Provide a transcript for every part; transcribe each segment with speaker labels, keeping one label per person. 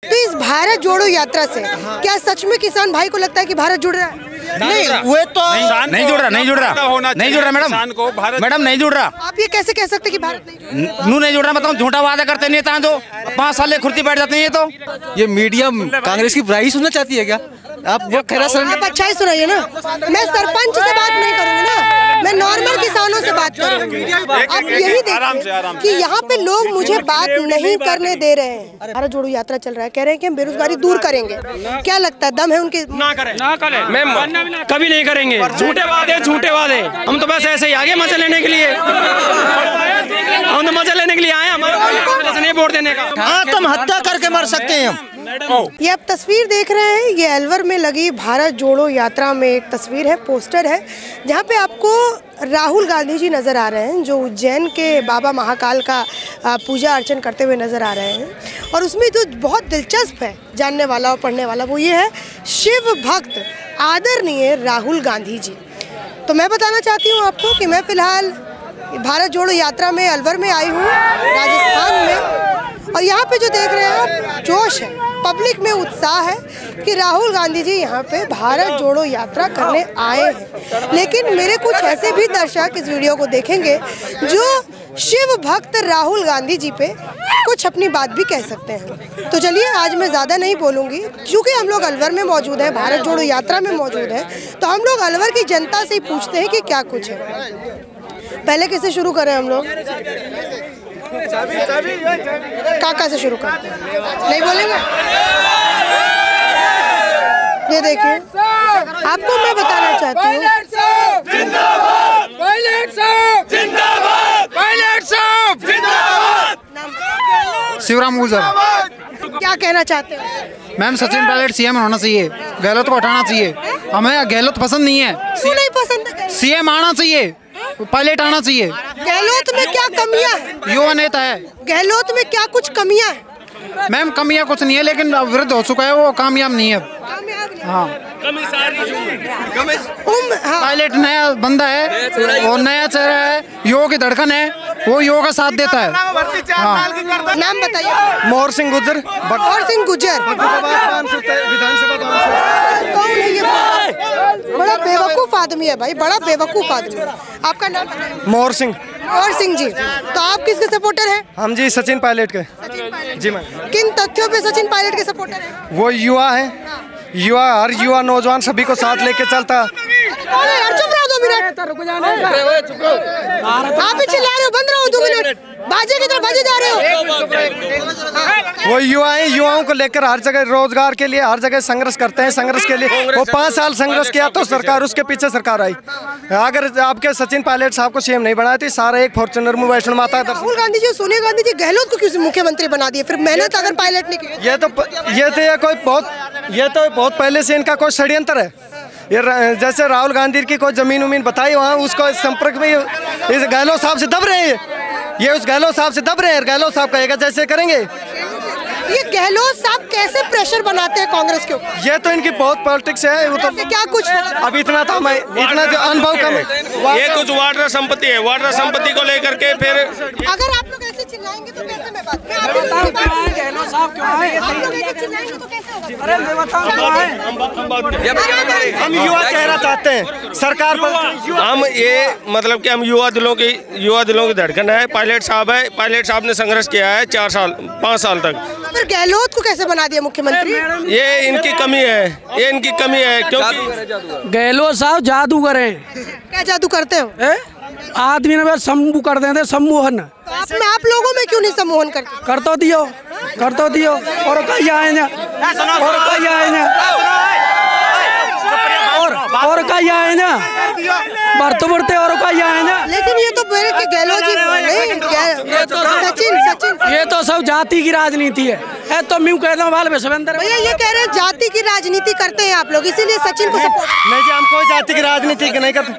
Speaker 1: तो इस भारत जोड़ो यात्रा से क्या सच में किसान भाई को लगता है कि भारत जुड़ रहा है?
Speaker 2: नहीं, वो तो नहीं जुड़ रहा मैडम, नहीं जुड़ रहा।
Speaker 1: आप ये कैसे कह सकते कि भारत
Speaker 2: नहीं जुड़ रहा? मतलब झूठा वादा करते नहीं था, जो 5 साल खुर्ती बैठ जाते हैं।
Speaker 3: ये मीडिया कांग्रेस की बुराई सुनना चाहती है क्या? आप वो
Speaker 1: आप अच्छा ही सुनाइए ना। मैं सरपंच से बात नहीं करूँगी ना, मैं नॉर्मल किसानों से बात करूँगी। आप यही देखिए कि यहाँ पे लोग मुझे बात नहीं करने दे रहे हैं। भारत जोड़ो यात्रा चल रहा है, कह रहे हैं कि हम बेरोजगारी दूर करेंगे। क्या लगता है, दम है उनके?
Speaker 4: ना करें, मैं कभी नहीं करेंगे। झूठे वादे। हम तो बस ऐसे ही आगे मजे लेने के लिए, हम तो मजे लेने के लिए आए, हमारा नहीं वोट देने का।
Speaker 3: हाँ, तुम हत्या करके मर सकते हैं।
Speaker 1: ये आप तस्वीर देख रहे हैं, ये अलवर में लगी भारत जोड़ो यात्रा में एक तस्वीर है, पोस्टर है, जहाँ पे आपको राहुल गांधी जी नज़र आ रहे हैं, जो उज्जैन के बाबा महाकाल का पूजा अर्चन करते हुए नज़र आ रहे हैं। और उसमें जो बहुत दिलचस्प है जानने वाला और पढ़ने वाला, वो ये है शिव भक्त आदरणीय राहुल गांधी जी। तो मैं बताना चाहती हूँ आपको कि मैं फ़िलहाल भारत जोड़ो यात्रा में अलवर में आई हूँ, राजस्थान में। और यहाँ पे जो देख रहे हैं आप, जोश है, पब्लिक में उत्साह है कि राहुल गांधी जी यहाँ पे भारत जोड़ो यात्रा करने आए हैं। लेकिन मेरे कुछ ऐसे भी दर्शक इस वीडियो को देखेंगे जो शिव भक्त राहुल गांधी जी पे कुछ अपनी बात भी कह सकते हैं। तो चलिए, आज मैं ज़्यादा नहीं बोलूँगी, क्योंकि हम लोग अलवर में मौजूद हैं, भारत जोड़ो यात्रा में मौजूद है, तो हम लोग अलवर की जनता से ही पूछते हैं कि क्या कुछ है। पहले किससे शुरू करें हम लोग? काका से शुरू करते हैं। नहीं बोलेंगे? ये देखिए, आपको मैं बताना चाहती हूँ,
Speaker 5: शिवराम गुर्जर।
Speaker 1: क्या कहना चाहते हो?
Speaker 5: मैम, सचिन पायलट सीएम होना चाहिए, गहलोत को हटाना चाहिए। हमें गहलोत पसंद नहीं है।
Speaker 1: क्यों नहीं पसंद है?
Speaker 5: सीएम आना चाहिए, पायलट आना चाहिए।
Speaker 1: गहलोत में क्या कमियां है?
Speaker 5: युवा नेता है।
Speaker 1: गहलोत में क्या कुछ कमियां है?
Speaker 5: मैम, कमियां कुछ नहीं है, लेकिन विरुद्ध हो चुका है, वो कामयाब नहीं है। हाँ, पायलट नया बंदा है और नया चेहरा है, युवा की धड़कन है, वो युवा का साथ देता है। हाँ।
Speaker 1: नाम बताइए।
Speaker 3: मोहर सिंह गुर्जर।
Speaker 1: मोहर सिंह गुर्जर
Speaker 3: विधानसभा
Speaker 1: कौन है ये? बड़ा बेवकूफ आदमी है भाई, बड़ा बेवकूफ आदमी है। आपका नाम बताइए।
Speaker 3: मोहर सिंह।
Speaker 1: मोहर सिंह जी, तो आप किसके सपोर्टर हैं?
Speaker 3: हम जी सचिन पायलट के।
Speaker 1: सचिन पायलट
Speaker 3: जी मैम।
Speaker 1: किन तथ्यों पे सचिन पायलट के सपोर्टर हैं?
Speaker 3: वो युवा है, युवा, हर युवा नौजवान सभी को साथ लेके चलता।
Speaker 1: चुप रहो 2 मिनट। आप ही चिल्ला रहे हो, बंद रहो 2 मिनट। बाजे की तरफ बाजे जा रहे हो।
Speaker 3: वो युवा है, युवाओं को लेकर हर जगह रोजगार के लिए हर जगह संघर्ष करते हैं। संघर्ष के लिए वो 5 साल संघर्ष किया तो सरकार, उसके पीछे सरकार आई। अगर आपके सचिन पायलट साहब को सीएम नहीं बनाया तो सारा एक फॉर्चुनर में वैष्णो माता।
Speaker 1: राहुल गांधी जी, सोनिया गांधी जी गहलोत को क्यों मुख्यमंत्री बना दिए? फिर मेहनत अगर पायलट ने की।
Speaker 3: ये तो बहुत पहले से इनका कोई षड्यंत्र है। ये जैसे राहुल गांधी की कोई जमीन उमीन बताई, वहाँ उसको संपर्क में इस गहलोत साहब से दब रहे हैं। ये उस गहलोत साहब से दब रहे हैं, गहलोत साहब कहेगा जैसे करेंगे।
Speaker 1: ये गहलोत साहब कैसे प्रेशर बनाते हैं कांग्रेस के ऊपर?
Speaker 3: ये तो इनकी बहुत पॉलिटिक्स है। वो तो
Speaker 1: क्या कुछ
Speaker 3: अब इतना तो मैं इतना जो अनुभव कम है।
Speaker 4: ये कुछ वाटर संपत्ति है, वाटर संपत्ति को लेकर के फिर
Speaker 1: अगर आप लोग ऐसे चिल्लाएंगे तो कैसे मैं बात गहलोत साहब क्यों आए? आप लोग ऐसे चिल्लाएंगे तो कैसे होगा? अरे मैं बताऊं,
Speaker 3: हम युवा चेहरा चाहते हैं सरकार पर।
Speaker 4: हम ये मतलब कि हम युवा दिलों की धड़कन है। पायलट साहब है, पायलट साहब ने संघर्ष किया है 5 साल तक।
Speaker 1: फिर गहलोत को कैसे बना दिया मुख्यमंत्री?
Speaker 4: ये इनकी कमी है, क्योंकि
Speaker 6: गहलोत साहब जादूगर हैं।
Speaker 1: क्या जादू करते हो?
Speaker 6: आदमी ने बस सम्मोहन कर देते, सम्मोहन।
Speaker 1: तो आप लोगों में क्यों नहीं सम्मोहन करते?
Speaker 6: कर तो दियो और कहीं आए ना, और कहीं आए ना, बढ़ते और कहीं आए ना।
Speaker 1: लेकिन ये तो गहलोत जी नहीं, सचिन
Speaker 6: ये तो सब जाति की राजनीति है। तो मैं कहता हूँ बाल बेसवेंद्र
Speaker 1: भैया, ये कह रहे हैं जाति की राजनीति करते हैं आप लोग, इसीलिए सचिन को सपोर्ट।
Speaker 3: नहीं जी, हम कोई जाति की राजनीति नहीं करते।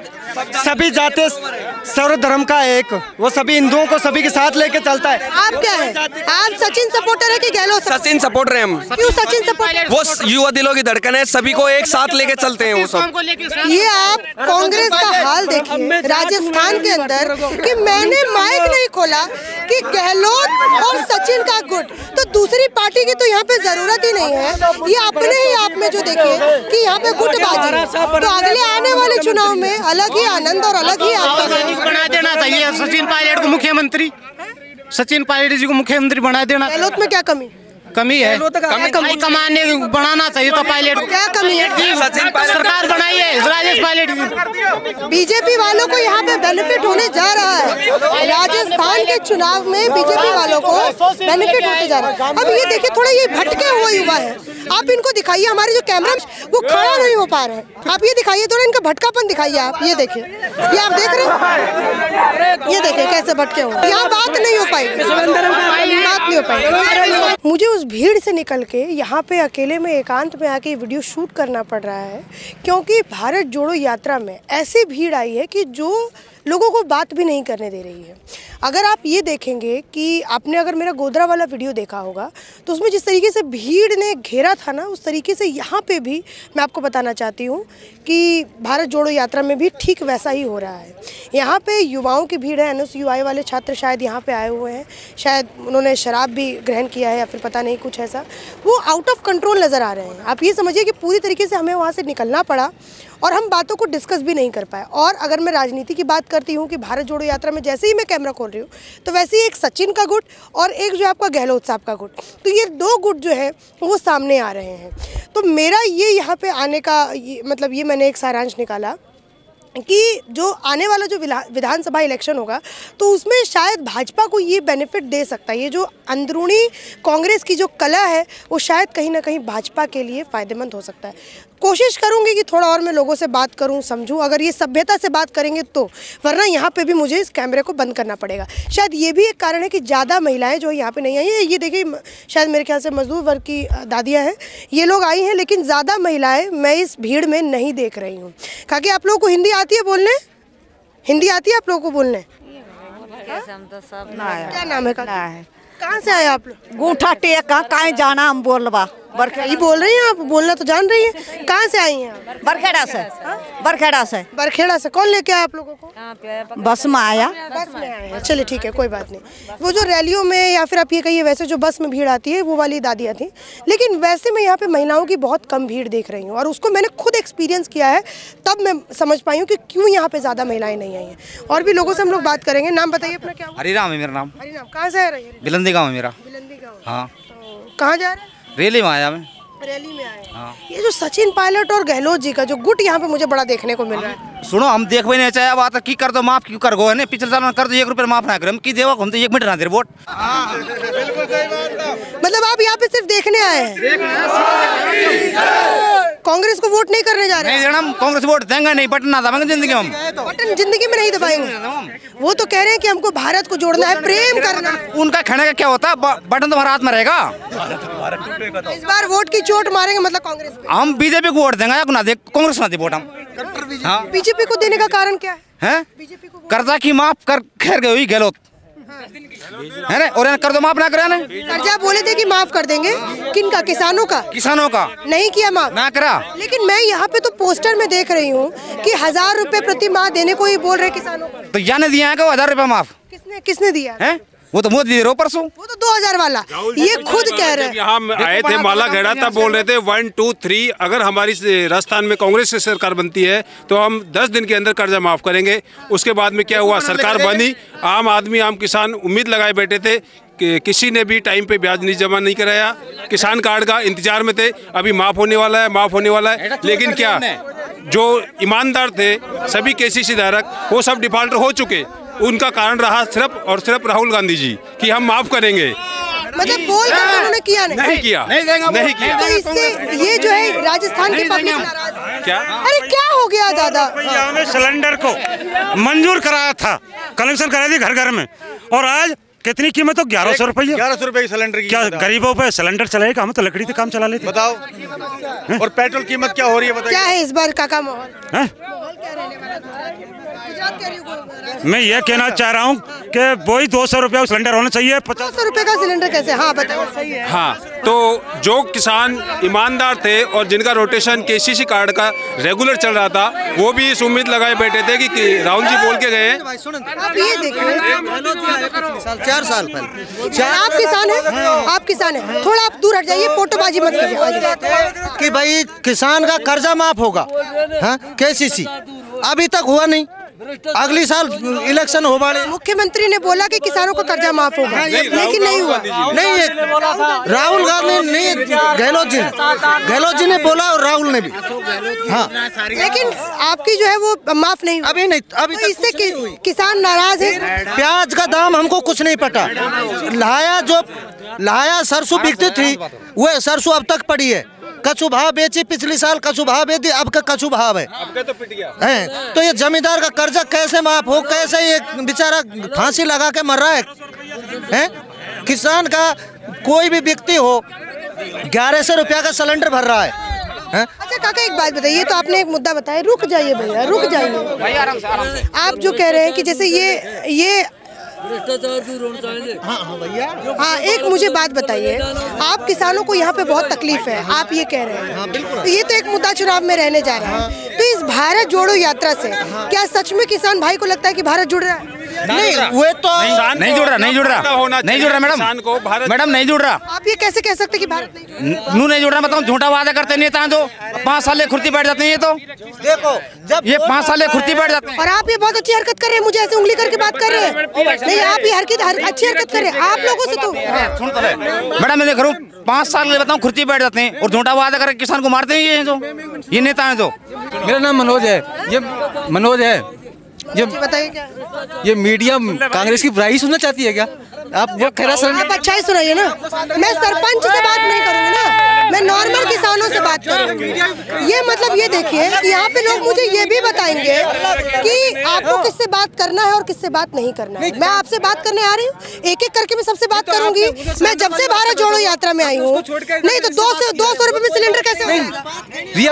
Speaker 3: सर्व धर्म का एक, वो सभी हिंदुओं को सभी के साथ लेके चलता है।
Speaker 1: आप क्या है? आप सचिन सपोर्टर है कि गहलोत?
Speaker 7: सचिन सपोर्टर हैं हम।
Speaker 1: क्यों सचिन सपोर्टर?
Speaker 7: वो युवा दिलों की धड़कन है, सभी को एक साथ लेके चलते हैं वो सब।
Speaker 1: ये आप कांग्रेस का हाल देखिए राजस्थान के अंदर कि मैंने माइक नहीं खोला कि गहलोत और सचिन का गुट, तो दूसरी पार्टी की तो यहाँ पे जरूरत ही नहीं है। ये अपने ही आप में जो देखिए कि यहाँ पे गुटबाजी है, तो अगले आने वाले चुनाव में अलग ही आनंद और अलग ही आपका
Speaker 2: बना देना चाहिए सचिन पायलट को मुख्यमंत्री, सचिन पायलट जी को मुख्यमंत्री बना देना।
Speaker 1: गहलोत में क्या कमी
Speaker 2: है कमाने बनाना चाहिए तो पायलट को।
Speaker 1: क्या कमी है?
Speaker 2: सरकार बनाई है राजेश पायलट की।
Speaker 1: बीजेपी वालों को यहाँ पे बेनिफिट होने जा रहा है, राजस्थान के चुनाव में बीजेपी वालों को बेनिफिट होते जा रहा है। अब ये देखिए थोड़ा ये भटके हुए युवा है, आप इनको दिखाइए, हमारे जो कैमरा वो खड़ा नहीं हो पा रहे हैं, आप ये दिखाइए थोड़ा इनका भटकापन दिखाइए। आप ये देखिए, ये आप देख रहे हैं, ये देखिए कैसे भटके हुए। यहाँ बात नहीं हो पाएगी, बात नहीं हो पाएगी। मुझे उस भीड़ से निकल के यहाँ पे अकेले में एकांत में आके वीडियो शूट करना पड़ रहा है, क्योंकि भारत जोड़ो यात्रा में ऐसी भीड़ आई है कि जो लोगों को बात भी नहीं करने दे रही है। अगर आप ये देखेंगे कि आपने अगर मेरा गोधरा वाला वीडियो देखा होगा तो उसमें जिस तरीके से भीड़ ने घेरा था ना, उस तरीके से यहाँ पे भी मैं आपको बताना चाहती हूँ कि भारत जोड़ो यात्रा में भी ठीक वैसा ही हो रहा है। यहाँ पे युवाओं की भीड़ है, NSUI वाले छात्र शायद यहाँ पे आए हुए हैं, शायद उन्होंने शराब भी ग्रहण किया है या फिर पता नहीं कुछ ऐसा, वो आउट ऑफ कंट्रोल नज़र आ रहे हैं। आप ये समझिए कि पूरी तरीके से हमें वहाँ से निकलना पड़ा और हम बातों को डिस्कस भी नहीं कर पाए। और अगर मैं राजनीति की बात करती हूँ कि भारत जोड़ो यात्रा में जैसे ही मैं कैमरा खोल रही हूँ तो वैसे ही एक सचिन का गुट और एक जो आपका गहलोत साहब का गुट, तो ये दो गुट जो है वो सामने आ रहे हैं। तो मेरा ये यहाँ पे आने का मतलब ये मैंने एक सारांश निकाला कि जो आने वाला जो विधानसभा इलेक्शन होगा तो उसमें शायद भाजपा को ये बेनिफिट दे सकता है। ये जो अंदरूनी कांग्रेस की जो कला है वो शायद कहीं ना कहीं भाजपा के लिए फ़ायदेमंद हो सकता है। कोशिश करूंगी कि थोड़ा और मैं लोगों से बात करूं, समझूं, अगर ये सभ्यता से बात करेंगे तो, वरना यहाँ पे भी मुझे इस कैमरे को बंद करना पड़ेगा। शायद ये भी एक कारण है कि ज़्यादा महिलाएं जो यहाँ पे नहीं आई हैं। ये देखिए शायद मेरे ख्याल से मजदूर वर्ग की दादियाँ हैं, ये लोग आई हैं, लेकिन ज़्यादा महिलाएँ मैं इस भीड़ में नहीं देख रही हूँ। काकि आप लोगों को हिंदी आती है बोलने? हिंदी आती है आप लोगों को बोलने? क्या नाम है? कहाँ से आए आप लोग?
Speaker 8: गूठा टेका कहीं जाना हम बोलबा
Speaker 1: बरखेड़ा बोल रही हैं आप, बोलना तो जान रही हैं। कहाँ से आई हैं आप?
Speaker 8: बरखेड़ा से। बरखेड़ा से।
Speaker 1: बरखेड़ा से। कौन लेके आया आप लोगों को?
Speaker 8: बस में आया।
Speaker 1: बस में आया, चलिए ठीक है, कोई बात नहीं। वो जो रैलियों में या फिर आप ये कहिए वैसे जो बस में भीड़ आती है वो वाली दादियाँ थी, लेकिन वैसे मैं यहाँ पे महिलाओं की बहुत कम भीड़ देख रही हूँ और उसको मैंने खुद एक्सपीरियंस किया है, तब मैं समझ पाई हूँ कि क्यों यहाँ पे ज़्यादा महिलाएं नहीं आई हैं। और भी लोगों से हम लोग बात करेंगे। नाम बताइए अपना? क्या?
Speaker 2: हरिराम है मेरा नाम।
Speaker 1: हरिराम। कहाँ से आ रही है?
Speaker 2: बिलंदी गाँव है मेरा।
Speaker 1: बिलंदी गाँव।
Speaker 2: हाँ।
Speaker 1: कहाँ जा रहे हैं?
Speaker 2: रैली में आया मैं।
Speaker 1: रैली में आए। हाँ। ये जो सचिन पायलट और गहलोत जी का जो गुट यहाँ पे मुझे बड़ा देखने को मिल रहा है।
Speaker 2: सुनो, हम देख भी नहीं चाहे बात की कर दो, माफ क्यों कर गो है पिछले साल कर दो, 1 रुपये माफ ना कर, हम की देवा हम तो 1 मिनट ना दे वोट।
Speaker 1: मतलब आप यहाँ पे सिर्फ देखने आए हैं? कांग्रेस को वोट नहीं करने जा रहे?
Speaker 2: नहीं देना, हम कांग्रेस वोट देंगे नहीं, बटन ना दबाएंगे जिंदगी में। हम
Speaker 1: बटन जिंदगी में नहीं दबाएंगे। वो तो कह रहे हैं कि हमको भारत को जोड़ना है, प्रेम करना।
Speaker 2: उनका खाने का क्या होता है? बटन तुम्हारा हाथ में रहेगा।
Speaker 1: इस बार वोट की चोट मारेंगे मतलब कांग्रेस पे?
Speaker 2: हम बीजेपी को वोट देंगे, ना दे कांग्रेस ना दे वोट हम। हाँ।
Speaker 1: बीजेपी को देने का कारण क्या है? बीजेपी को
Speaker 2: कर्जा की माफ कर खैर गई गहलोत है ना, और कर दो माफ ना करे ना।
Speaker 1: कर्जा बोले थे कि माफ कर देंगे, किनका? किसानों का।
Speaker 2: किसानों का
Speaker 1: नहीं किया माफ ना
Speaker 2: करा।
Speaker 1: लेकिन मैं यहाँ पे तो पोस्टर में देख रही हूँ कि 1000 रुपए प्रति माह देने को ही बोल रहे किसानों को।
Speaker 2: तो याने दिया है 1000 रुपए माफ?
Speaker 1: किसने दिया है?
Speaker 2: वो तो मोदी दे रहे हो परसों।
Speaker 1: वो तो 2000 वाला ये खुद कह रहे हैं।
Speaker 9: यहाँ आए थे माला घेरा तब बोल रहे थे 1 2 3 अगर हमारी राजस्थान में कांग्रेस की सरकार बनती है तो हम 10 दिन के अंदर कर्जा माफ करेंगे। उसके बाद में क्या हुआ? सरकार बनी, आम आदमी आम किसान उम्मीद लगाए बैठे थे कि किसी ने भी टाइम पे ब्याज नहीं जमा नहीं कराया, किसान कार्ड का इंतजार में थे, अभी माफ होने वाला है, माफ होने वाला है। लेकिन क्या जो ईमानदार थे सभी केसीसी धारक वो सब डिफॉल्टर हो चुके। उनका कारण रहा सिर्फ और सिर्फ राहुल गांधी जी कि हम माफ करेंगे।
Speaker 1: मतलब बोल कर उन्होंने किया
Speaker 9: नहीं किया।
Speaker 1: तो इससे ये जो है राजस्थान की पब्लिक नाराज।
Speaker 9: क्या?
Speaker 1: अरे क्या हो गया दादा?
Speaker 10: यहाँ में सिलेंडर को मंजूर कराया था, कनेक्शन कराया थी घर घर में, और आज कितनी कीमत हो? 1100 रुपये।
Speaker 11: 1100 रुपये की सिलेंडर की।
Speaker 10: क्या गरीबों पे सिलेंडर चलेगा? हम तो लकड़ी से काम चला लेते।
Speaker 11: बताओ। और पेट्रोल कीमत क्या हो रही है बताइए?
Speaker 1: क्या है इस बार काका माहौल?
Speaker 10: क्या मैं ये कहना चाह रहा हूँ कि वही 200 रुपये सिलेंडर होना चाहिए।
Speaker 1: 200 रुपये का सिलेंडर कैसे? हाँ बताओ। सही है।
Speaker 9: हाँ, तो जो किसान ईमानदार थे और जिनका रोटेशन केसीसी कार्ड का रेगुलर चल रहा था, वो भी इस उम्मीद लगाए बैठे थे कि राहुल जी बोल के गए।
Speaker 1: आप ये देखिए,
Speaker 11: 4 साल पहले
Speaker 1: आप किसान हैं, आप किसान हैं, थोड़ा आप दूर हट जाइए, फोटोबाजी मत कीजिए।
Speaker 11: कि भाई किसान का कर्जा माफ होगा, हाँ केसीसी अभी तक हुआ नहीं, अगली साल इलेक्शन हो वाले।
Speaker 1: मुख्यमंत्री ने बोला कि किसानों का कर्जा माफ होगा, लेकिन नहीं हुआ।
Speaker 11: नहीं, राहुल गांधी नहीं, गहलोत जी ने बोला और राहुल ने भी। हाँ,
Speaker 1: लेकिन आपकी जो है वो माफ नहीं,
Speaker 11: अभी नहीं, अभी
Speaker 1: तो इससे किसान नाराज है।
Speaker 11: प्याज का दाम हमको कुछ नहीं पता, लाया सरसों बिकती थी, वो सरसों अब तक पड़ी है। कछु भाव बेची, पिछली साल कछु भाव बेची, अब का कछु भाव है।
Speaker 9: तो पिट गया
Speaker 11: है, तो ये जमींदार का कर्जा कैसे माफ हो? कैसे ये बेचारा फांसी लगा के मर रहा है? किसान का कोई भी व्यक्ति हो 1100 रुपया का सिलेंडर भर रहा है।
Speaker 1: अच्छा काका एक बात बताइए, तो आपने एक मुद्दा बताया, रुक जाइए भैया, रुक जाइए। आप जो कह रहे हैं कि जैसे ये
Speaker 6: भ्रष्टाचार दूर होना चाहिए।
Speaker 11: हाँ भैया,
Speaker 1: हाँ एक मुझे बात बताइए, आप किसानों को यहाँ पे बहुत तकलीफ है, आप ये कह रहे हैं।
Speaker 11: हाँ, बिल्कुल।
Speaker 1: तो ये तो एक मुद्दा चुनाव में रहने जा रहा है। तो इस भारत जोड़ो यात्रा से क्या सच में किसान भाई को लगता है कि भारत जुड़ रहा है?
Speaker 11: नहीं, वो तो
Speaker 2: नहीं जुड़ रहा मैडम, नहीं जुड़ रहा।
Speaker 1: आप ये कैसे कह सकते कि भारत
Speaker 2: नहीं जुड़ रहा? मतलब झूठा वादा करते नेता हैं, तो 5 साल खुर्ती बैठ जाते हैं। ये तो
Speaker 11: देखो, जब
Speaker 2: ये 5 साल खुर्ती बैठ जाते हैं।
Speaker 1: और आप ये बहुत अच्छी हरकत कर रहे हैं, मुझे ऐसे उंगली करके बात कर रहे हैं। नहीं, आप ये अच्छी हरकत कर रहे हैं, आप लोगों से तो
Speaker 2: सुन तो मैडम, मैं देख रहा हूँ 5 साल बताऊँ खुर्ती बैठ जाते हैं और झूठा वादा करके किसान को मारते हैं। ये नेता है। तो
Speaker 12: मेरा नाम मनोज है, ये मनोज है। ये
Speaker 1: बताइए क्या
Speaker 12: ये मीडिया कांग्रेस की बुराई सुनना चाहती है क्या? आप वो खैरा सर,
Speaker 1: आप अच्छा ही सुनाइए ना। मैं सरपंच से बात नहीं करूंगी ना, मैं नॉर्मल किसानों से बात करूंगी। ये मतलब ये देखिए कि यहाँ पे लोग मुझे ये भी बताएंगे कि आपको किससे बात करना है और किससे बात नहीं करना है। मैं आपसे बात करने आ रही हूँ, एक एक करके मैं सबसे बात करूंगी। मैं जब से भारत जोड़ो यात्रा में आई हूँ, नहीं तो 200 रुपए में सिलेंडर कैसे होगा?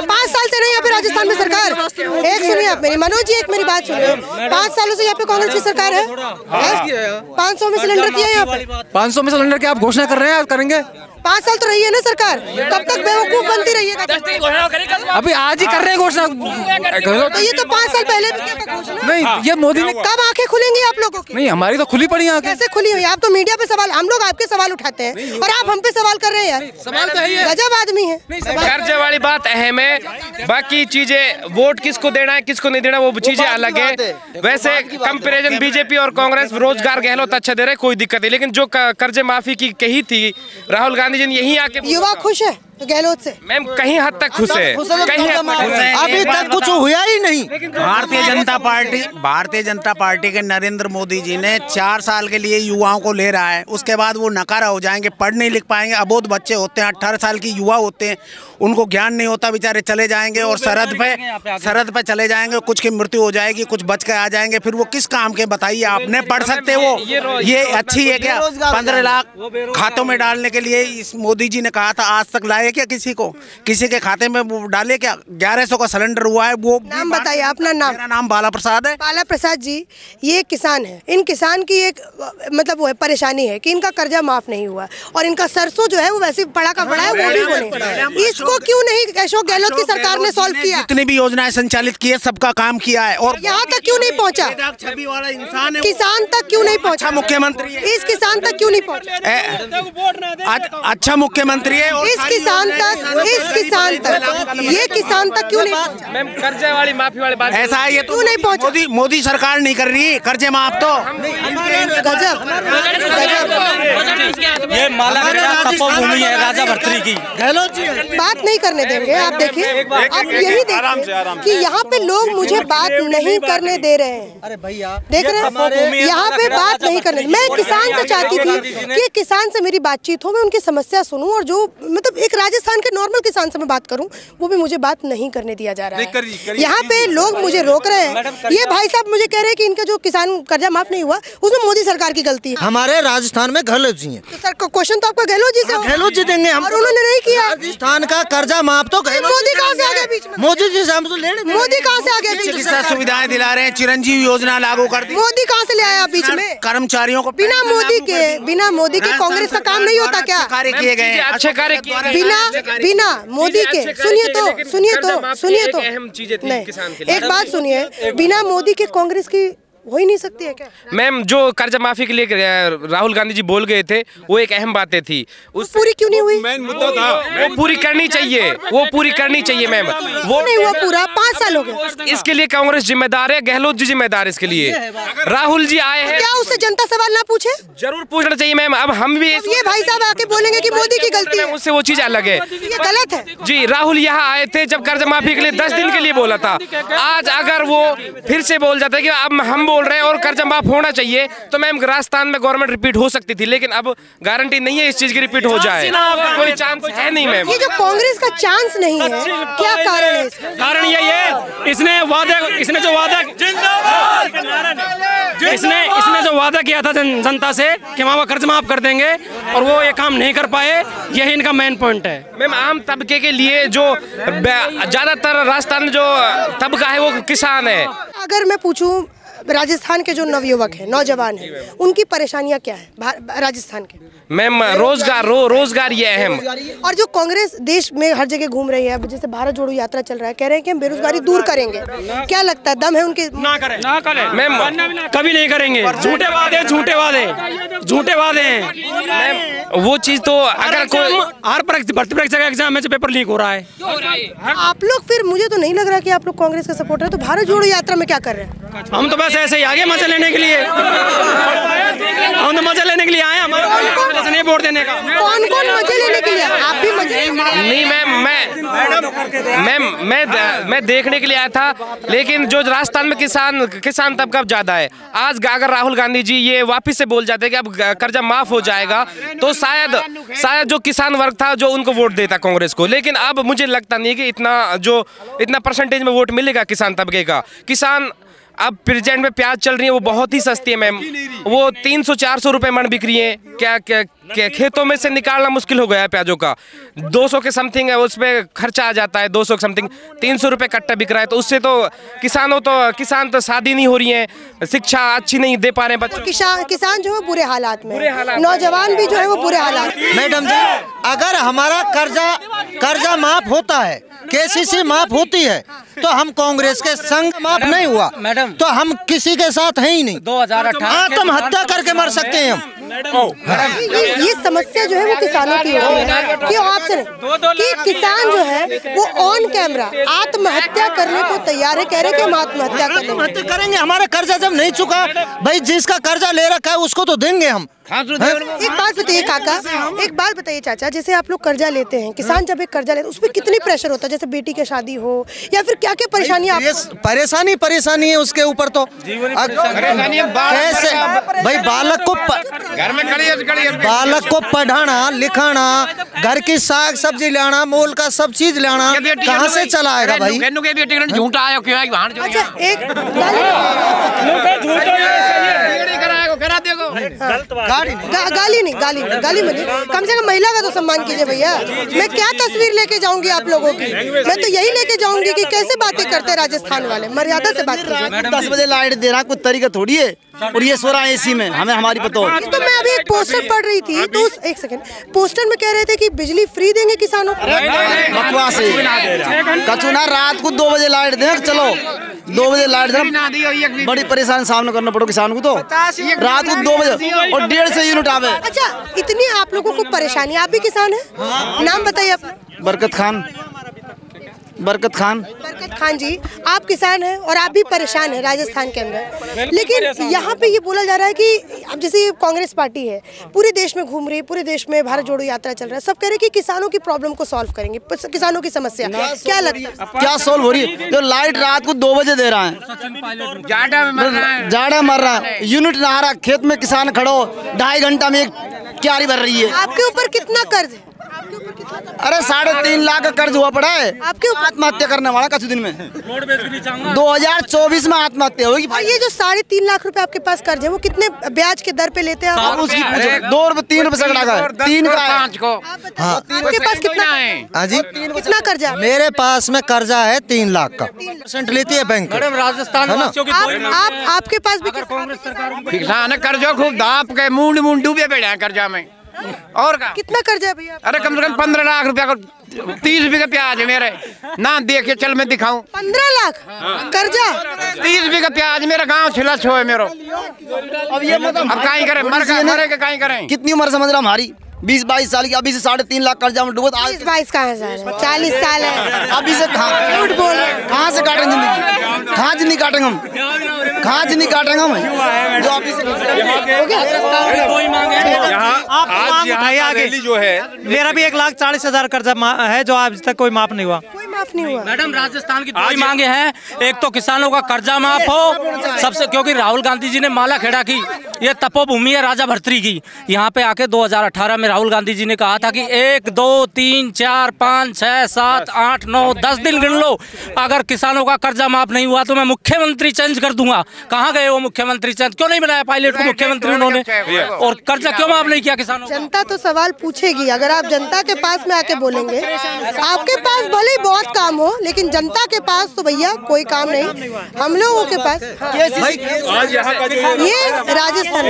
Speaker 1: 5 साल से नहीं यहाँ पे राजस्थान में सरकार। एक सुनिए आप मेरी, मनोज जी एक मेरी बात सुनिए। 5 सालों से यहाँ पे कांग्रेस की सरकार है, 500 में सिलेंडर किया यहाँ पे।
Speaker 12: 500 में सिलेंडर की आप घोषणा कर रहे हैं, करेंगे?
Speaker 1: 5 साल तो रही है ना सरकार, कब तक बेवकूफ बनती रहिएगा?
Speaker 12: अभी आज ही कर रहे हैं घोषणा।
Speaker 1: तो ये तो 5 साल पहले भी किया था घोषणा।
Speaker 12: नहीं, ये मोदी ने।
Speaker 1: कब आंखें खुलेंगी आप लोगों की?
Speaker 12: नहीं, हमारी तो खुली पड़ी है।
Speaker 1: कैसे खुली हुई? आप तो मीडिया पे सवाल, हम लोग आपके सवाल उठाते हैं और आप हम पे सवाल कर रहे हैं यार।
Speaker 12: सवाल तो है ही है।
Speaker 1: गजब आदमी है।
Speaker 4: कर्जे वाली बात अहम है, बाकी चीजें वोट किसको देना है किसको नहीं देना वो चीजें अलग है। वैसे कंपैरिजन बीजेपी और कांग्रेस रोजगार गहलोत अच्छा दे रहे, कोई दिक्कत नहीं। लेकिन जो कर्जे माफी की कही थी राहुल गांधी जी ने, यही आके
Speaker 1: युवा खुश है गहलोत से?
Speaker 4: मैम कहीं हद तक खुश है, कहीं हद तक।
Speaker 11: अभी तक कुछ हुआ ही नहीं।
Speaker 13: भारतीय जनता पार्टी के नरेंद्र मोदी जी ने 4 साल के लिए युवाओं को ले रहा है, उसके बाद वो नकारा हो जाएंगे, पढ़ नहीं लिख पाएंगे। अबोध बच्चे होते हैं, 18 साल की युवा होते हैं, उनको ज्ञान नहीं होता, बेचारे चले जाएंगे और सरहद पे चले जाएंगे। कुछ की मृत्यु हो जाएगी, कुछ बच के आ जाएंगे, फिर वो किस काम के बताइए? आपने पढ़ सकते हो? ये अच्छी है क्या? 15 लाख खातों में डालने के लिए इस मोदी जी ने कहा था, आज तक लाए क्या? किसी के खाते में वो डाले क्या? 1100 का सिलेंडर हुआ है। वो
Speaker 1: नाम बताइए अपना नाम।
Speaker 13: मेरा नाम बाला प्रसाद है।
Speaker 1: बाला प्रसाद जी, ये किसान है, इन किसान की एक मतलब वो है परेशानी है कि इनका कर्जा माफ नहीं हुआ और इनका सरसों जो है वो वैसे पड़ा का पड़ा है, वो भी बोले। इसको क्यों नहीं अशोक गहलोत की सरकार ने सॉल्व किया?
Speaker 13: जितनी भी योजनाएं संचालित की है सबका काम किया है और
Speaker 1: यहाँ तक क्यों नहीं पहुँचा?
Speaker 13: छवि वाला इंसान है,
Speaker 1: किसान तक क्यों नहीं पहुँचा?
Speaker 13: मुख्यमंत्री
Speaker 1: इस किसान तक क्यों नहीं पहुँचा?
Speaker 13: अच्छा मुख्यमंत्री है।
Speaker 1: इस किसान तक ये किसान तक क्यों नहीं पहुँचा?
Speaker 4: मैम कर्जे वाली माफी वाली बात
Speaker 13: ऐसा है, ये तो
Speaker 1: क्यों नहीं पहुँचा?
Speaker 13: मोदी सरकार नहीं कर रही कर्जे माफ। तो
Speaker 1: गजब।
Speaker 6: ये मालागढ़ तपोभूमि है राजा भर्तृहरि की।
Speaker 1: बात नहीं करने देंगे। आप देखिए, आप यही देखिए कि यहाँ पे लोग मुझे बात नहीं करने दे रहे हैं।
Speaker 11: अरे भैया
Speaker 1: देख रहे हैं, यहाँ पे बात नहीं करने। मैं किसान से चाहती थी कि किसान से मेरी बातचीत हो, मैं उनकी समस्या सुनूं और जो मतलब एक राजस्थान के नॉर्मल किसान से मैं बात करूं, वो भी मुझे बात नहीं करने दिया जा रहा है। यहाँ पे लोग मुझे रोक रहे हैं। ये भाई साहब मुझे कह रहे हैं कि इनका जो किसान कर्जा माफ नहीं हुआ उसमें मोदी सरकार की गलती है।
Speaker 11: हमारे राजस्थान में गहलोत जी हैं।
Speaker 1: तो सर क्वेश्चन तो आपका गहलोत जी से,
Speaker 11: गहलोत जी देंगे हम,
Speaker 1: और उन्होंने नहीं किया।
Speaker 11: राजस्थान का कर्जा माफ तो
Speaker 1: मोदी कहाँ से आ गया बीच में?
Speaker 11: मोदी जी से हम तो लेने,
Speaker 1: मोदी कहाँ से आ गया बीच में?
Speaker 13: चिकित्सा सुविधाएं दिला रहे हैं, चिरंजीवी योजना लागू कर दी।
Speaker 1: मोदी कहाँ से ले आया बीच में?
Speaker 13: कर्मचारियों को
Speaker 1: बिना मोदी के कांग्रेस का काम नहीं होता क्या?
Speaker 13: कार्य किए गए,
Speaker 4: अच्छे कार्य किए गए।
Speaker 1: बिना मोदी के, सुनिए तो
Speaker 4: अहम चीजें थी किसान के
Speaker 1: नहीं, एक बात सुनिए, बिना मोदी के कांग्रेस की हो ही नहीं सकती है क्या?
Speaker 4: मैम, जो कर्जा माफी के लिए राहुल गांधी जी बोल गए थे वो एक अहम बातें थी,
Speaker 1: उस पूरी क्यों नहीं हुई?
Speaker 9: मेन मुद्दा था
Speaker 4: वो पूरी करनी चाहिए, वो पूरी करनी चाहिए मैम। वो
Speaker 1: नहीं हुआ पूरा, 5 साल हो गए।
Speaker 4: इसके लिए कांग्रेस जिम्मेदार है, गहलोत जी जिम्मेदार है इसके लिए। राहुल जी आए हैं,
Speaker 1: क्या उससे जनता सवाल ना पूछे?
Speaker 4: जरूर पूछना चाहिए मैम। अब हम भी
Speaker 1: ये भाई साहब आके बोलेंगे कि मोदी की गलती है,
Speaker 4: उससे वो चीज अलग है,
Speaker 1: ये गलत है
Speaker 4: जी। राहुल यहाँ आए थे जब कर्जा माफी के लिए 10 दिन के लिए बोला था। आज अगर वो फिर से बोल जाता है कि अब हम बोल रहे हैं और कर्जा माफ होना चाहिए, तो मैम राजस्थान में गवर्नमेंट रिपीट हो सकती थी, लेकिन अब गारंटी नहीं है इस चीज की रिपीट हो जाए, कोई चांस है नहीं मैम।
Speaker 1: ये जो कांग्रेस का चांस नहीं है, क्या कारण है?
Speaker 6: कारण यही है, इसने जो वादा किया था जनता से कि वहाँ कर्ज माफ कर देंगे, और वो ये काम नहीं कर पाए, यही इनका मेन पॉइंट है।
Speaker 4: मैम, आम तबके के लिए जो ज्यादातर राजस्थान में जो तबका है वो किसान है।
Speaker 1: अगर मैं पूछूं राजस्थान के जो नवयुवक हैं, नौजवान हैं, उनकी परेशानियां क्या है राजस्थान के?
Speaker 4: मैम, रोजगार ये अहम।
Speaker 1: और जो कांग्रेस देश में हर जगह घूम रही है, जैसे भारत जोड़ो यात्रा चल रहा है, कह रहे हैं कि हम बेरोजगारी दूर करेंगे, क्या लगता है दम है उनके?
Speaker 6: ना करें मैम, कभी नहीं करेंगे। झूठे वादे हैं
Speaker 4: मैम। वो चीज तो अगर कोई
Speaker 6: हर भर्ती परीक्षा का एग्जाम में पेपर लीक हो रहा है।
Speaker 1: आप लोग फिर, मुझे तो नहीं लग रहा कि आप लोग कांग्रेस का सपोर्टर है, तो भारत जोड़ो यात्रा में क्या कर रहे हैं?
Speaker 6: हम तो बस ऐसे ही आगे मजे लेने के लिए, हम तो मजे लेने के लिए आए, हमारे नहीं वोट देने का।
Speaker 1: कौन मजे लेने के लिए? आप भी मजे
Speaker 4: नहीं मैम, मैं देखने के लिए आया था, लेकिन जो राजस्थान में किसान तबका ज्यादा है। आज अगर राहुल गांधी जी ये वापिस से बोल जाते हैं कि अब कर्जा माफ हो जाएगा, तो शायद जो किसान वर्ग था जो उनको वोट देता कांग्रेस को, लेकिन अब मुझे लगता नहीं कि इतना परसेंटेज में वोट मिलेगा किसान तबके का। किसान अब प्रेजेंट में प्याज चल रही है वो बहुत ही सस्ती है मैम, वो 300-400 रुपए मन बिक रही है। क्या खेतों में से निकालना मुश्किल हो गया है प्याजों का। 200 के समथिंग है, उसमें खर्चा आ जाता है 200 के समथिंग, 300 रुपए कट्टा बिक रहा है। तो उससे तो किसान तो शादी नहीं हो रही है, शिक्षा अच्छी नहीं दे पा रहे हैं बच्चों।
Speaker 1: किसान जो है बुरे हालात में, नौजवान भी जो है वो बुरे हालात।
Speaker 11: मैडम जी, अगर हमारा कर्जा माफ होता है, केसीसी माफ होती है, तो हम कांग्रेस के संग माफ नहीं हुआ मैडम, तो हम किसी के साथ है ही नहीं। 2018 आत्महत्या करके मर सकते हैं हम।
Speaker 1: ये समस्या जो है वो किसानों की होती है, क्यों आपसे नहीं कि किसान जो है वो ऑन कैमरा आत्महत्या करने को तैयार है, कह रहे कि हम आत्महत्या
Speaker 11: करेंगे। हमारा कर्जा जब नहीं चुका, भाई जिसका कर्जा ले रखा है उसको तो देंगे हम।
Speaker 1: एक बात बताइए काका, एक बात बताइए चाचा, जैसे आप लोग कर्जा लेते हैं, किसान जब एक कर्जा लेते हैं उसमें कितनी प्रेशर होता है, जैसे बेटी की शादी हो या फिर क्या क्या परेशानियां?
Speaker 11: परेशानी है उसके ऊपर, तो कैसे भाई बालक को पढ़ाना लिखाना, घर की साग सब्जी लाना, मोल का सब चीज लाना, कहाँ से चलाएगा भाई?
Speaker 2: झूठा आयो क्यों?
Speaker 1: गाली नहीं, कम से कम महिला का तो सम्मान कीजिए भैया। मैं क्या तस्वीर लेके जाऊंगी आप लोगों की? मैं तो यही लेके जाऊंगी कि कैसे बातें करते हैं राजस्थान वाले, मर्यादा से बात कीजिए।
Speaker 12: 10 बजे लाइट दे रहा, कुछ तरीका थोड़ी है, और ये सो रहा है एसी में, हमें हमारी पता हो।
Speaker 1: तो मैं अभी एक पोस्टर पढ़ रही थी, तो एक सेकंड, पोस्टर में कह रहे थे कि बिजली फ्री देंगे किसानों को।
Speaker 12: बकवास है, कचुना रात को 2 बजे लाइट दें, चलो 2 बजे लाइट देना, बड़ी परेशानी सामने करना पड़ो किसान को। तो रात को 2 बजे और 1.5 यूनिट आवे।
Speaker 1: अच्छा, इतनी आप लोगों को परेशानी, आप भी किसान हैं? नाम बताइए अपना।
Speaker 12: बरकत
Speaker 1: खान जी, आप किसान हैं और आप भी परेशान हैं राजस्थान के अंदर, लेकिन यहाँ पे ये बोला जा रहा है कि अब जैसे कांग्रेस पार्टी है, पूरे देश में घूम रही है, पूरे देश में भारत जोड़ो यात्रा चल रहा है, सब कह रहे हैं कि किसानों की प्रॉब्लम को सॉल्व करेंगे, किसानों की समस्या क्या लगता है
Speaker 12: क्या सॉल्व हो रही है? जो लाइट रात को 2 बजे दे रहा है, जाड़ा मर रहा है, यूनिट ना रहा, खेत में किसान खड़ो 2.5 घंटा में एक क्यारी भर रही है।
Speaker 1: आपके ऊपर कितना कर्ज है?
Speaker 12: अरे 3.5 लाख का कर्ज हुआ पड़ा है।
Speaker 1: आपके
Speaker 12: आत्महत्या करने वाला कछु दिन में 2024 में आत्महत्या होगी।
Speaker 1: ये जो 3.5 लाख रुपए आपके पास कर्ज है वो कितने ब्याज के दर पे लेते हैं आप?
Speaker 12: उसकी 2 रुपए 3 रुपए सगड़ा का 3 का
Speaker 2: 5 को।
Speaker 12: हाँ
Speaker 1: आपके पास कितना है?
Speaker 11: हाँ जी,
Speaker 1: कितना कर्जा?
Speaker 11: मेरे पास में कर्जा है 3 लाख का, 3% लेती है बैंक।
Speaker 6: राजस्थान
Speaker 1: आपके पास भी
Speaker 6: कांग्रेस सरकार
Speaker 2: किसान कर्जो खूब दाप के मुंड डूबे पड़े हैं कर्जा में। और का
Speaker 1: कितना कर्जा है भैया?
Speaker 2: अरे कम से कम 15 लाख रुपया का 30 बीघा प्याज है मेरे ना, देखे चल मैं दिखाऊं।
Speaker 1: 15 लाख कर्जा?
Speaker 2: 30 बीघा प्याज मेरा गांव छिलस हो है मेरो। अब ये अब काई करें, मरे के काई करें।
Speaker 12: कितनी उम्र समझ रहा हमारी 20-22 साल की, अभी से 3.5 लाख कर्जा में डूबा।
Speaker 1: 22 कहाँ है? 40 साल है
Speaker 12: अभी से।
Speaker 1: झूठ बोल रहे,
Speaker 12: कहाँ से काटेंगे जिंदगी? कहाँ जिंदगी काटेंगे हम? कहाँ जिंदगी काटेंगे हम? जो अभी से
Speaker 14: यहाँ रैली जो है, मेरा भी 1,40,000 कर्जा है जो आज तक कोई माफ नहीं हुआ।
Speaker 1: माफ नहीं हुआ।
Speaker 6: मैडम राजस्थान की 2 मांगे हैं, एक तो किसानों का कर्जा माफ हो सबसे, क्योंकि राहुल गांधी जी ने माला खेड़ा की, ये तपोभूमि है राजा भर्तृ की। यहाँ पे आके 2018 में राहुल गांधी जी ने कहा था कि 1 2 3 4 5 6 7 8 9 10 दिन गिन लो, अगर किसानों का कर्जा माफ नहीं हुआ तो मैं मुख्यमंत्री चेंज कर दूंगा। कहाँ गए वो मुख्यमंत्री चेंज? क्यों नहीं बनाया पायलट को मुख्यमंत्री उन्होंने? और कर्जा क्यों माफ नहीं किया किसानों?
Speaker 1: जनता तो सवाल पूछेगी, अगर आप जनता के पास में आके बोलेंगे। आपके पास भले ही बहुत काम हो, लेकिन जनता के पास तो भैया कोई काम नहीं। हम लोगों के पास
Speaker 9: आज यहाँ का जो
Speaker 1: ये राजस्थान,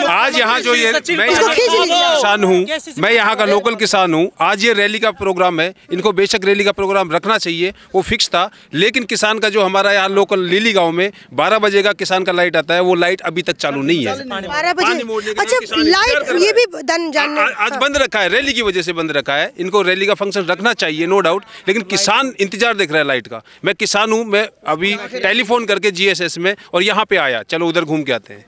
Speaker 9: आज यहाँ जो ये मैं किसान हूँ, मैं यहाँ का लोकल किसान हूँ। आज ये रैली का प्रोग्राम है, इनको बेशक रैली का प्रोग्राम रखना चाहिए, वो फिक्स था। लेकिन किसान का जो हमारा यहाँ लोकल लीली गांव में 12 बजे का किसान का लाइट आता है, वो लाइट अभी तक चालू नहीं है।
Speaker 1: 12 बजे? अच्छा, लाइट ये भी जानने
Speaker 9: आज बंद रखा है, रैली की वजह से बंद रखा है। इनको रैली का फंक्शन रखना चाहिए, नो डाउट, लेकिन किसान इंतजार देख रहा है लाइट का। मैं किसान हूँ, मैं अभी टेलीफोन करके GSS में और यहाँ पे आया, चलो उधर घूम के आते हैं।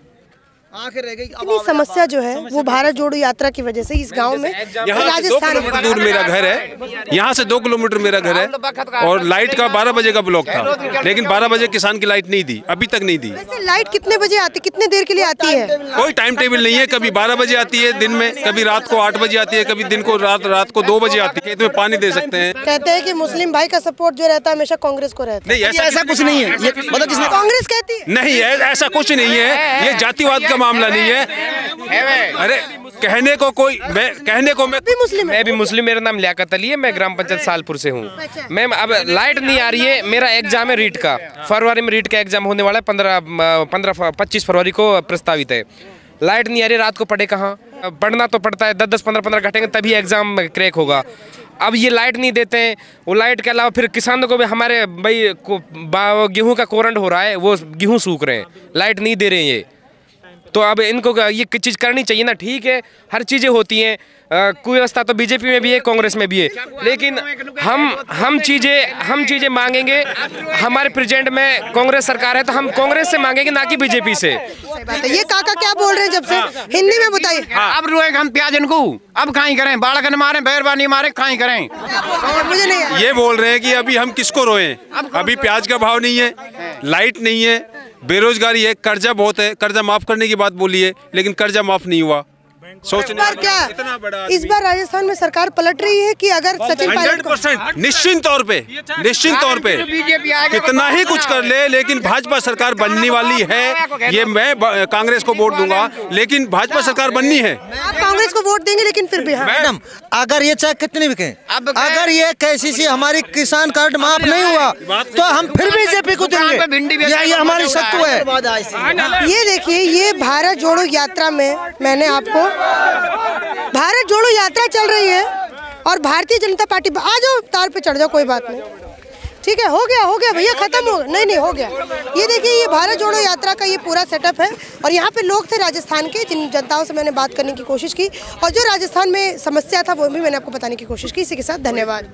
Speaker 1: इतनी समस्या जो है वो भारत जोड़ो यात्रा की वजह से इस गांव में, राजस्थान
Speaker 9: 2 किलोमीटर दूर मेरा घर है, यहाँ से 2 किलोमीटर मेरा घर है, और लाइट का 12 बजे का ब्लॉक था, लेकिन 12 बजे किसान की लाइट नहीं दी, अभी तक नहीं दी।
Speaker 1: वैसे लाइट कितने बजे आती, कितने देर के लिए आती है?
Speaker 9: कोई टाइम टेबल नहीं है, कभी 12 बजे आती है दिन में, कभी रात को 8 बजे आती है, कभी दिन को रात को 2 बजे आती है। खेत में पानी दे सकते हैं।
Speaker 1: कहते हैं कि मुस्लिम भाई का सपोर्ट जो रहता है हमेशा कांग्रेस को रहता है।
Speaker 9: नहीं, ऐसा कुछ नहीं है, मतलब किसने?
Speaker 1: कांग्रेस कहती है
Speaker 9: नहीं, ऐसा कुछ नहीं है, ये जातिवाद का मामला नहीं है। अरे कहने को मैं
Speaker 4: भी मुस्लिम, मेरा नाम लियाकत अली है, मैं ग्राम पंचायत सालपुर से हूँ। मैम अब लाइट नहीं आ रही है, मेरा एग्जाम है रीट का, फरवरी में रीट का एग्जाम होने वाला है, 25 फरवरी को प्रस्तावित है। लाइट नहीं आ रही, रात को पढ़े कहाँ? पढ़ना तो पड़ता है, 10-10 15-15 घंटे तभी एग्जाम क्रैक होगा। अब ये लाइट नहीं देते हैं, वो लाइट के अलावा फिर किसानों को भी हमारे भाई गेहूँ का कोरंड हो रहा है, वो गेहूँ सूख रहे हैं, लाइट नहीं दे रहे हैं ये। तो अब इनको ये चीज़ करनी चाहिए ना। ठीक है, हर चीज़ें होती हैं, कुव्यवस्था तो बीजेपी में भी है, कांग्रेस में भी है, लेकिन हम चीज़ें मांगेंगे। हमारे प्रेजेंट में कांग्रेस सरकार है तो हम कांग्रेस से मांगेंगे, ना कि बीजेपी से।
Speaker 1: ये काका क्या बोल रहे हैं जब से? हिंदी में बताइए।
Speaker 2: अब रोएगा हम प्याज इनको, अब कहीं करें, बालकन मारे, बैरबानी मारे, कहीं करें।
Speaker 1: मुझे नहीं,
Speaker 9: ये बोल रहे हैं कि अभी हम किसको रोएं? अभी प्याज का भाव नहीं है, लाइट नहीं है, बेरोजगारी है, कर्जा बहुत है। कर्जा माफ करने की बात बोली है, लेकिन कर्जा माफ नहीं हुआ। सोचने
Speaker 1: इस बार राजस्थान में सरकार पलट रही है कि अगर सचिन पायलट
Speaker 9: 100% निश्चित तौर पे कितना ही कुछ कर ले, लेकिन भाजपा सरकार बनने वाली है। ये मैं कांग्रेस को वोट दूंगा, लेकिन भाजपा सरकार बननी है।
Speaker 1: आप कांग्रेस को वोट देंगे, लेकिन फिर भी
Speaker 11: मैडम अगर ये चाहे कितनी बिके, अगर ये KCC हमारी किसान कार्ड माफ नहीं हुआ तो हम फिर बीजेपी को देंगे, ये हमारी सत्तू है।
Speaker 1: ये देखिए, ये भारत जोड़ो यात्रा में मैंने आपको, भारत जोड़ो यात्रा चल रही है और भारतीय जनता पार्टी, आ जाओ तार पे चढ़ जाओ, कोई बात नहीं, ठीक है, हो गया भैया, खत्म हो, नहीं हो गया। ये देखिए, ये भारत जोड़ो यात्रा का ये पूरा सेटअप है, और यहाँ पे लोग थे राजस्थान के, जिन जनताओं से मैंने बात करने की कोशिश की, और जो राजस्थान में समस्या था वो भी मैंने आपको बताने की कोशिश की। इसी के साथ धन्यवाद।